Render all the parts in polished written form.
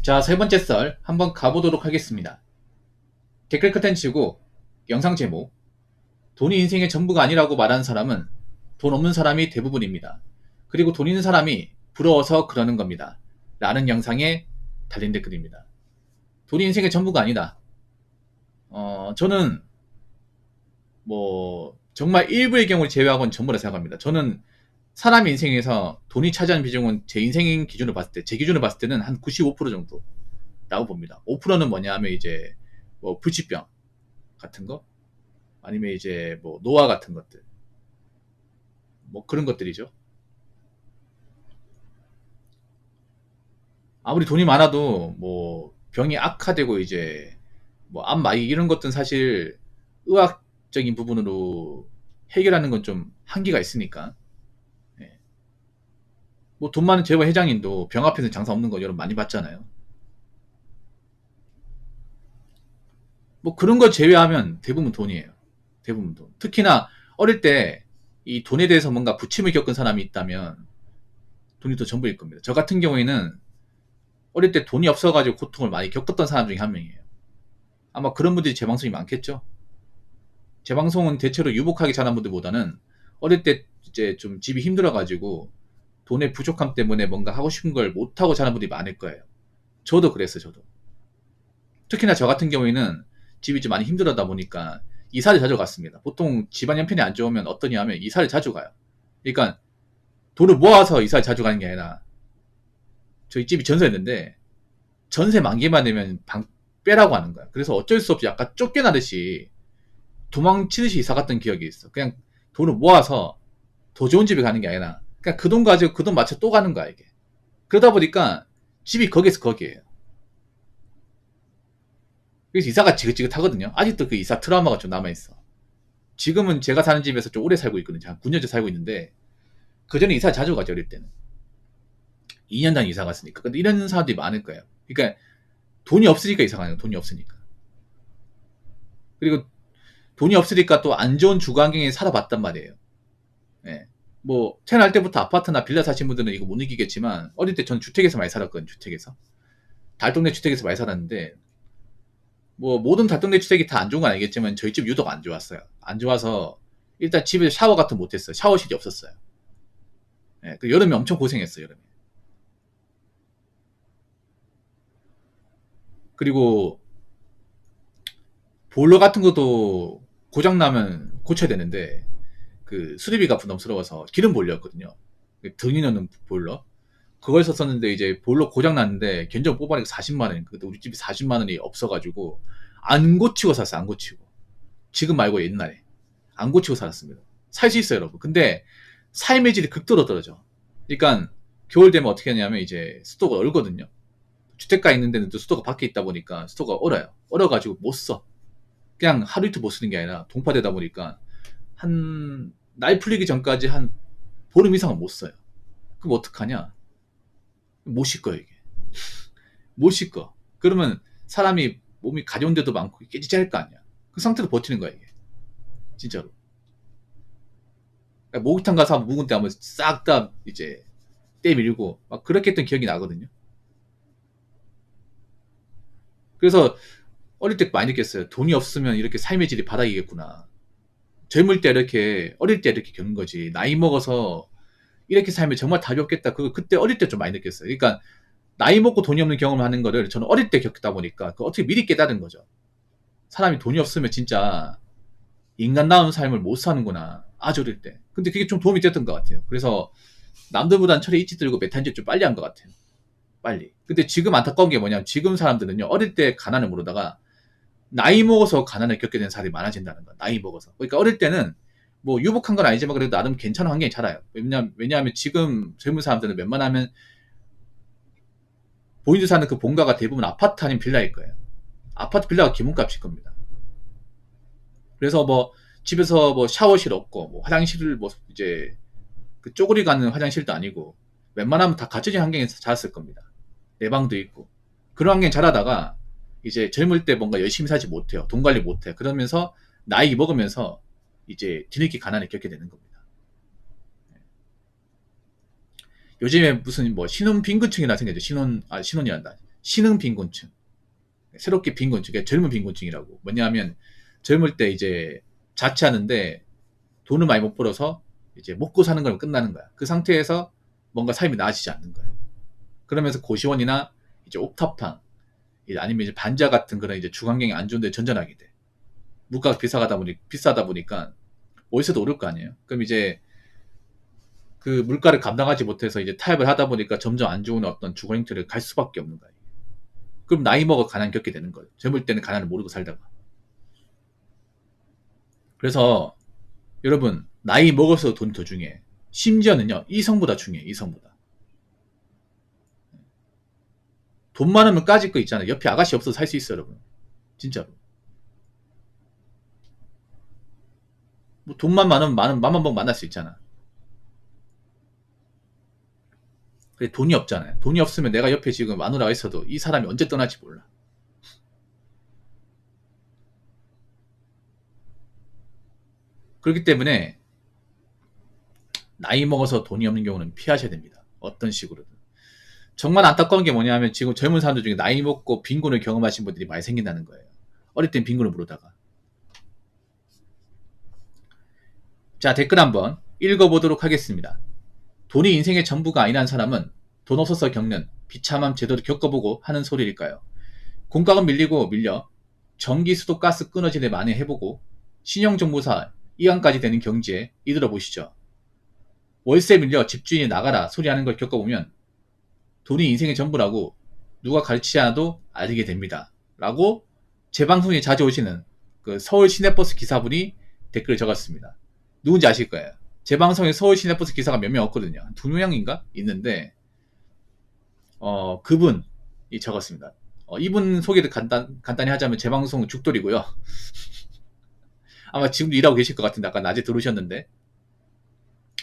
자, 세 번째 썰 한번 가보도록 하겠습니다. 댓글 컨텐츠고 영상 제목 돈이 인생의 전부가 아니라고 말하는 사람은 돈 없는 사람이 대부분입니다. 그리고 돈 있는 사람이 부러워서 그러는 겁니다. 라는 영상에 달린 댓글입니다. 돈이 인생의 전부가 아니다. 저는 정말 일부의 경우를 제외하고는 전부라 생각합니다. 저는 사람 인생에서 돈이 차지하는 비중은 제 인생 기준으로 봤을 때, 제 기준으로 봤을 때는 한 95% 정도라고 봅니다. 5%는 뭐냐 하면 이제 불치병 같은 거, 아니면 이제 노화 같은 것들, 그런 것들이죠. 아무리 돈이 많아도 병이 악화되고 이제 암 마비 이런 것들은 사실 의학적인 부분으로 해결하는 건 좀 한계가 있으니까. 예. 돈 많은 재벌 회장님도 병 앞에서 장사 없는 거 여러분 많이 봤잖아요. 그런 거 제외하면 대부분 돈이에요. 대부분 돈. 특히나 어릴 때 이 돈에 대해서 뭔가 부침을 겪은 사람이 있다면 돈이 더 전부일 겁니다. 저 같은 경우에는 어릴 때 돈이 없어가지고 고통을 많이 겪었던 사람 중에 한 명이에요. 아마 그런 분들이 제 방송이 많겠죠. 제 방송은 대체로 유복하게 자란 분들보다는 어릴 때 이제 좀 집이 힘들어가지고 돈의 부족함 때문에 뭔가 하고 싶은 걸 못하고 자란 분들이 많을 거예요. 저도 그랬어요, 저도. 특히나 저 같은 경우에는 집이 좀 많이 힘들어다 보니까 이사를 자주 갔습니다. 보통 집안 형편이 안 좋으면 어떠냐 하면 이사를 자주 가요. 그러니까 돈을 모아서 이사를 자주 가는 게 아니라, 저희 집이 전세였는데 전세 만기만 되면 방 빼라고 하는 거야. 그래서 어쩔 수 없이 약간 쫓겨나듯이 도망치듯이 이사 갔던 기억이 있어. 그냥 돈을 모아서 더 좋은 집에 가는 게 아니라 그냥 그 돈 가지고 그 돈 맞춰 또 가는 거야, 이게. 그러다 보니까 집이 거기에서 거기에요. 그래서 이사가 지긋지긋하거든요. 아직도 그 이사 트라우마가 좀 남아있어. 지금은 제가 사는 집에서 좀 오래 살고 있거든요. 한 9년째 살고 있는데, 그 전에 이사 자주 가죠, 어릴 때는. 2년 단 이사 갔으니까. 근데 이런 사람들이 많을 거예요. 그러니까 돈이 없으니까 이사 가는 거예요. 돈이 없으니까. 그리고 돈이 없으니까 또 안 좋은 주거 환경에 살아봤단 말이에요. 예. 태어날 때부터 아파트나 빌라 사신 분들은 이거 못 느끼겠지만, 어릴 때 전 주택에서 많이 살았거든요, 주택에서. 달동네 주택에서 많이 살았는데, 모든 달동네 주택이 다 안 좋은 건 아니겠지만, 저희 집 유독 안 좋았어요. 안 좋아서, 일단 집에 샤워 같은 거 못했어요. 샤워실이 없었어요. 예, 그 여름에 엄청 고생했어요, 여름에. 그리고, 보일러 같은 것도 고장나면 고쳐야 되는데, 그 수리비가 부담스러워서 기름 보일러였거든요. 등이 넣는 보일러. 그걸 썼었는데 이제 보일러 고장 났는데 견적 뽑아내고 40만 원. 근데 우리 집이 40만 원이 없어가지고 안 고치고 샀어요. 안 고치고. 지금 말고 옛날에 안 고치고 살았습니다. 살 수 있어요, 여러분. 근데 삶의 질이 극도로 떨어져. 그러니까 겨울 되면 어떻게 하냐면 이제 습도가 얼거든요. 주택가 있는 데는 또 습도가 밖에 있다 보니까 습도가 얼어요. 얼어가지고 못 써. 그냥 하루 이틀 못 쓰는 게 아니라 동파되다 보니까 한 날 풀리기 전까지 한 보름 이상은 못 써요. 그럼 어떡하냐? 못 씻어요, 이게. 못 씻어. 그러면 사람이 몸이 가려운 데도 많고 깨지할 거 아니야. 그 상태로 버티는 거야, 이게. 진짜로. 그러니까 목욕탕 가서 묵은 때 한번 싹 다 이제 떼밀고 막 그렇게 했던 기억이 나거든요. 그래서 어릴 때 많이 느꼈어요. 돈이 없으면 이렇게 삶의 질이 바닥이겠구나. 젊을 때 이렇게, 어릴 때 이렇게 겪는 거지. 나이 먹어서 이렇게 살면 정말 답이 없겠다. 그때 어릴 때 좀 많이 느꼈어요. 그러니까 나이 먹고 돈이 없는 경험을 하는 거를 저는 어릴 때 겪다 보니까 어떻게 미리 깨달은 거죠. 사람이 돈이 없으면 진짜 인간다운 삶을 못 사는구나. 아주 어릴 때. 근데 그게 좀 도움이 됐던 것 같아요. 그래서 남들보단 철에 일찍 들고 메탄질 좀 빨리 한 것 같아요. 빨리. 근데 지금 안타까운 게 뭐냐면 지금 사람들은요. 어릴 때 가난을 모르다가 나이 먹어서 가난을 겪게 된 사람이 많아진다는 거야. 나이 먹어서. 그러니까 어릴 때는 유복한 건 아니지만 그래도 나름 괜찮은 환경이 자라요. 왜냐하면 지금 젊은 사람들은 웬만하면 본인들 사는 그 본가가 대부분 아파트 아니면 빌라일 거예요. 아파트 빌라가 기본값일 겁니다. 그래서 집에서 샤워실 없고 화장실을 이제 그 쪼그리 가는 화장실도 아니고 웬만하면 다 갖춰진 환경에서 자랐을 겁니다. 내 방도 있고 그런 환경에 자라다가 이제 젊을 때 뭔가 열심히 살지 못해요. 돈 관리 못해. 그러면서 나이 먹으면서 이제 뒤늦게 가난을 겪게 되는 겁니다. 요즘에 무슨 신혼 빈곤층이나 생겼죠. 신혼이란다. 신흥 빈곤층, 새롭게 빈곤층, 그러니까 젊은 빈곤층이라고. 뭐냐면 젊을 때 이제 자취하는데 돈을 많이 못 벌어서 이제 먹고 사는 걸 끝나는 거야. 그 상태에서 뭔가 삶이 나아지지 않는 거예요. 그러면서 고시원이나 이제 옥탑방, 아니면 이제 반지하 같은 그런 이제 주거환경이 안 좋은데 전전하게 돼. 물가가 비싸다 보니까 월세도 오를 거 아니에요. 그럼 이제 그 물가를 감당하지 못해서 이제 타협을 하다 보니까 점점 안 좋은 어떤 주거 형태를 갈 수밖에 없는 거예요. 그럼 나이 먹어 가난 겪게 되는 거예요. 젊을 때는 가난을 모르고 살다가. 그래서 여러분, 나이 먹어서 돈이 더 중요해. 심지어는요, 이성보다 중요해. 이성보다. 돈 많으면 까짓 거 있잖아요. 옆에 아가씨 없어서 살 수 있어요, 여러분. 진짜로. 뭐 돈만 많으면 맘만 먹으면 만날 수 있잖아. 근데 돈이 없잖아요. 돈이 없으면 내가 옆에 지금 마누라가 있어도 이 사람이 언제 떠날지 몰라. 그렇기 때문에 나이 먹어서 돈이 없는 경우는 피하셔야 됩니다. 어떤 식으로든. 정말 안타까운 게 뭐냐면 지금 젊은 사람들 중에 나이 먹고 빈곤을 경험하신 분들이 많이 생긴다는 거예요. 어릴 땐 빈곤을 모르다가. 자, 댓글 한번 읽어보도록 하겠습니다. 돈이 인생의 전부가 아니란 사람은 돈 없어서 겪는 비참함 제대로 겪어보고 하는 소리일까요? 공과금 밀려 전기, 수도, 가스 끊어지네 만에 해보고 신용정보사 이항까지 되는 경지에 이들어 보시죠. 월세 밀려 집주인이 나가라 소리하는 걸 겪어보면 돈이 인생의 전부라고 누가 가르치지 않아도 알게 됩니다. 라고 제 방송에 자주 오시는 그 서울 시내버스 기사분이 댓글을 적었습니다. 누군지 아실 거예요. 제 방송에 서울 시내버스 기사가 몇 명 없거든요. 한 2명인가? 있는데 그분이 적었습니다. 이분 소개를 간단히 하자면 제 방송은 죽돌이고요. 아마 지금도 일하고 계실 것 같은데 아까 낮에 들어오셨는데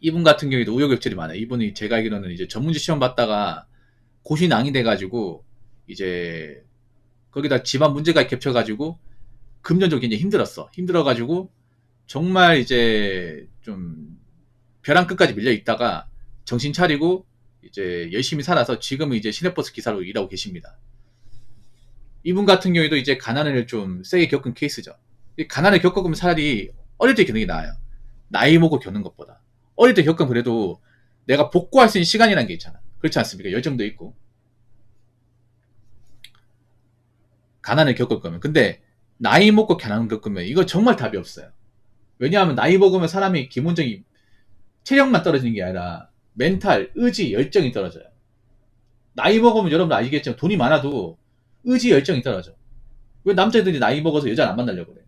이분 같은 경우에도 우여곡절이 많아요. 이분이 제가 알기로는 이제 전문직 시험 봤다가 고시낭이 돼가지고 이제 거기다 집안 문제가 겹쳐가지고 금전적으로 굉장히 힘들어가지고 정말 이제 좀 벼랑 끝까지 밀려 있다가 정신 차리고 이제 열심히 살아서 지금은 이제 시내버스 기사로 일하고 계십니다. 이분 같은 경우에도 이제 가난을 좀 세게 겪은 케이스죠. 가난을 겪어보면 차라리 어릴 때 겪는 게 나아요. 나이 먹고 겪는 것보다. 어릴 때 겪으면 그래도 내가 복구할 수 있는 시간이라는 게 있잖아. 그렇지 않습니까? 열정도 있고. 가난을 겪을 거면. 근데 나이 먹고 가난을 겪으면 이거 정말 답이 없어요. 왜냐하면 나이 먹으면 사람이 기본적인 체력만 떨어지는 게 아니라 멘탈, 의지, 열정이 떨어져요. 나이 먹으면 여러분 아시겠지만 돈이 많아도 의지, 열정이 떨어져. 왜 남자들이 나이 먹어서 여자를 안 만나려고 그래?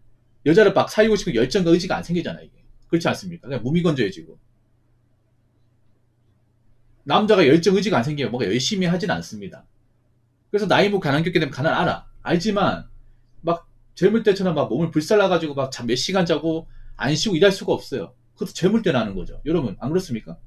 여자를 막 사귀고 싶은 열정과 의지가 안 생기잖아, 이게. 그렇지 않습니까? 그냥 무미건조해지고. 남자가 열정, 의지가 안 생기면 뭔가 열심히 하진 않습니다. 그래서 나이 먹고 가난 겪게 되면 가난 알아. 알지만 막 젊을 때처럼 막 몸을 불살라가지고 막 잠 몇 시간 자고 안 쉬고 일할 수가 없어요. 그것도 젊을 때는 하는 거죠. 여러분 안 그렇습니까?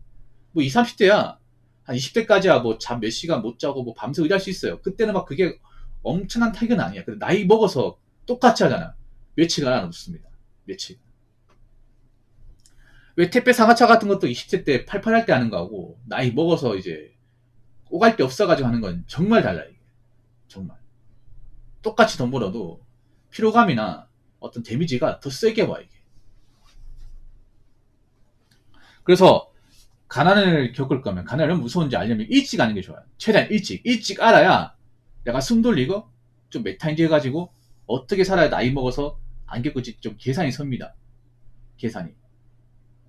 뭐 20, 30대야 한 20대까지야 뭐 잠 몇 시간 못 자고 뭐 밤새 일할 수 있어요. 그때는 막 그게 엄청난 타격은 아니야. 근데 나이 먹어서 똑같이 하잖아. 며칠간 안 없습니다. 며칠. 왜 택배 상하차 같은 것도 20대 때 팔팔할 때 하는 거하고 나이 먹어서 이제 오갈 데 없어가지고 하는 건 정말 달라 이게. 정말. 똑같이 돈 벌어도 피로감이나 어떤 데미지가 더 세게 와 이게. 그래서 가난을 겪을 거면 가난이 얼마나 무서운지 알려면 일찍 하는 게 좋아요. 최대한 일찍 알아야 내가 숨 돌리고 좀 메타인지 해가지고 어떻게 살아야 나이 먹어서 안 겪을지 좀 계산이 섭니다. 계산이.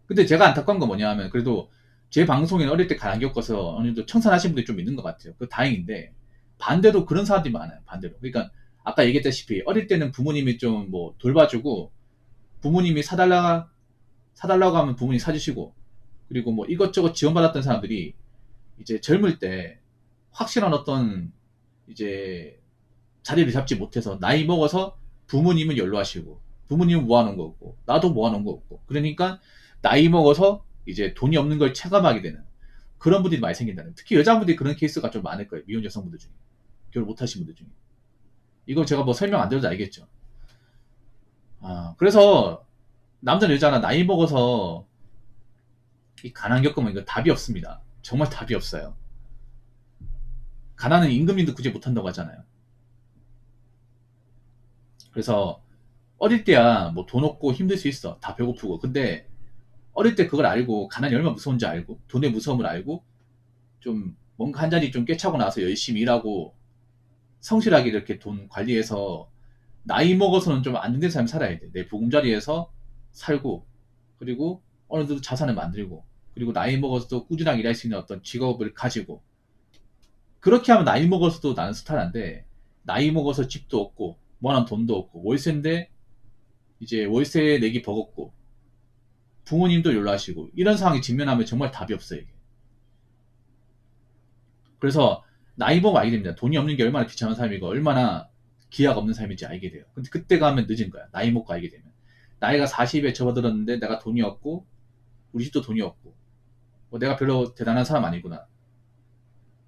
근데 제가 안타까운 건 뭐냐 하면 그래도 제 방송에는 어릴 때 가난 겪어서 어느 정도 청산하신 분들이 좀 있는 것 같아요. 그 다행인데 반대로 그런 사람들이 많아요. 반대로. 그러니까 아까 얘기했다시피 어릴 때는 부모님이 좀 뭐 돌봐주고 부모님이 사달라고 하면 부모님이 사주시고 그리고 뭐 이것저것 지원받았던 사람들이 이제 젊을 때 확실한 어떤 이제 자리를 잡지 못해서 나이 먹어서 부모님은 연로하시고 부모님은 모아놓은 거고 나도 모아놓은 거고 그러니까 나이 먹어서 이제 돈이 없는 걸 체감하게 되는 그런 분들이 많이 생긴다는. 특히 여자분들이 그런 케이스가 좀 많을 거예요. 미혼 여성분들 중에 결혼 못하신 분들 중에. 이거 제가 뭐 설명 안 드려도 알겠죠. 그래서 남자나 여자나 나이 먹어서 이 가난 겪으면 이거 답이 없습니다. 정말 답이 없어요. 가난은 임금님도 구제 못한다고 하잖아요. 그래서 어릴 때야 뭐 돈 없고 힘들 수 있어. 다 배고프고. 근데 어릴 때 그걸 알고 가난이 얼마나 무서운지 알고 돈의 무서움을 알고 좀 뭔가 한 자리 좀 꿰차고 나서 열심히 일하고 성실하게 이렇게 돈 관리해서 나이 먹어서는 좀 안정된 삶을 살아야 돼. 내 보금자리에서 살고 그리고 어느 정도 자산을 만들고 그리고 나이 먹어서도 꾸준하게 일할 수 있는 어떤 직업을 가지고 그렇게 하면 나이 먹어서도 나는 스타일인데 나이 먹어서 집도 없고 뭐하면 돈도 없고 월세인데 이제 월세 내기 버겁고 부모님도 연락하시고 이런 상황에 직면하면 정말 답이 없어요. 이게. 그래서 나이 먹어 알게 됩니다. 돈이 없는 게 얼마나 비참한 삶이고 얼마나 기회가 없는 삶인지 알게 돼요. 근데 그때 가면 늦은 거야. 나이 먹고 알게 되면. 나이가 40에 접어들었는데 내가 돈이 없고 우리 집도 돈이 없고 뭐 내가 별로 대단한 사람 아니구나.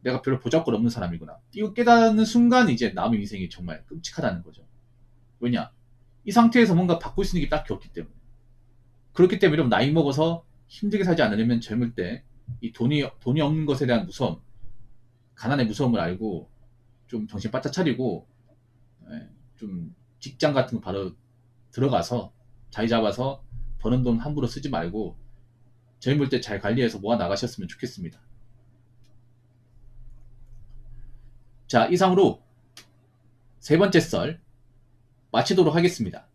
내가 별로 보잘것 없는 사람이구나. 이거 깨닫는 순간 이제 남의 인생이 정말 끔찍하다는 거죠. 왜냐? 이 상태에서 뭔가 바꿀 수 있는 게 딱히 없기 때문에. 그렇기 때문에 여러분 나이 먹어서 힘들게 살지 않으려면 젊을 때 이 돈이 없는 것에 대한 무서움, 가난의 무서움을 알고 좀 정신 바짝 차리고 예, 좀 직장 같은 거 바로 들어가서 자리 잡아서 버는 돈 함부로 쓰지 말고 젊을 때 잘 관리해서 모아 나가셨으면 좋겠습니다. 자, 이상으로 세 번째 썰 마치도록 하겠습니다.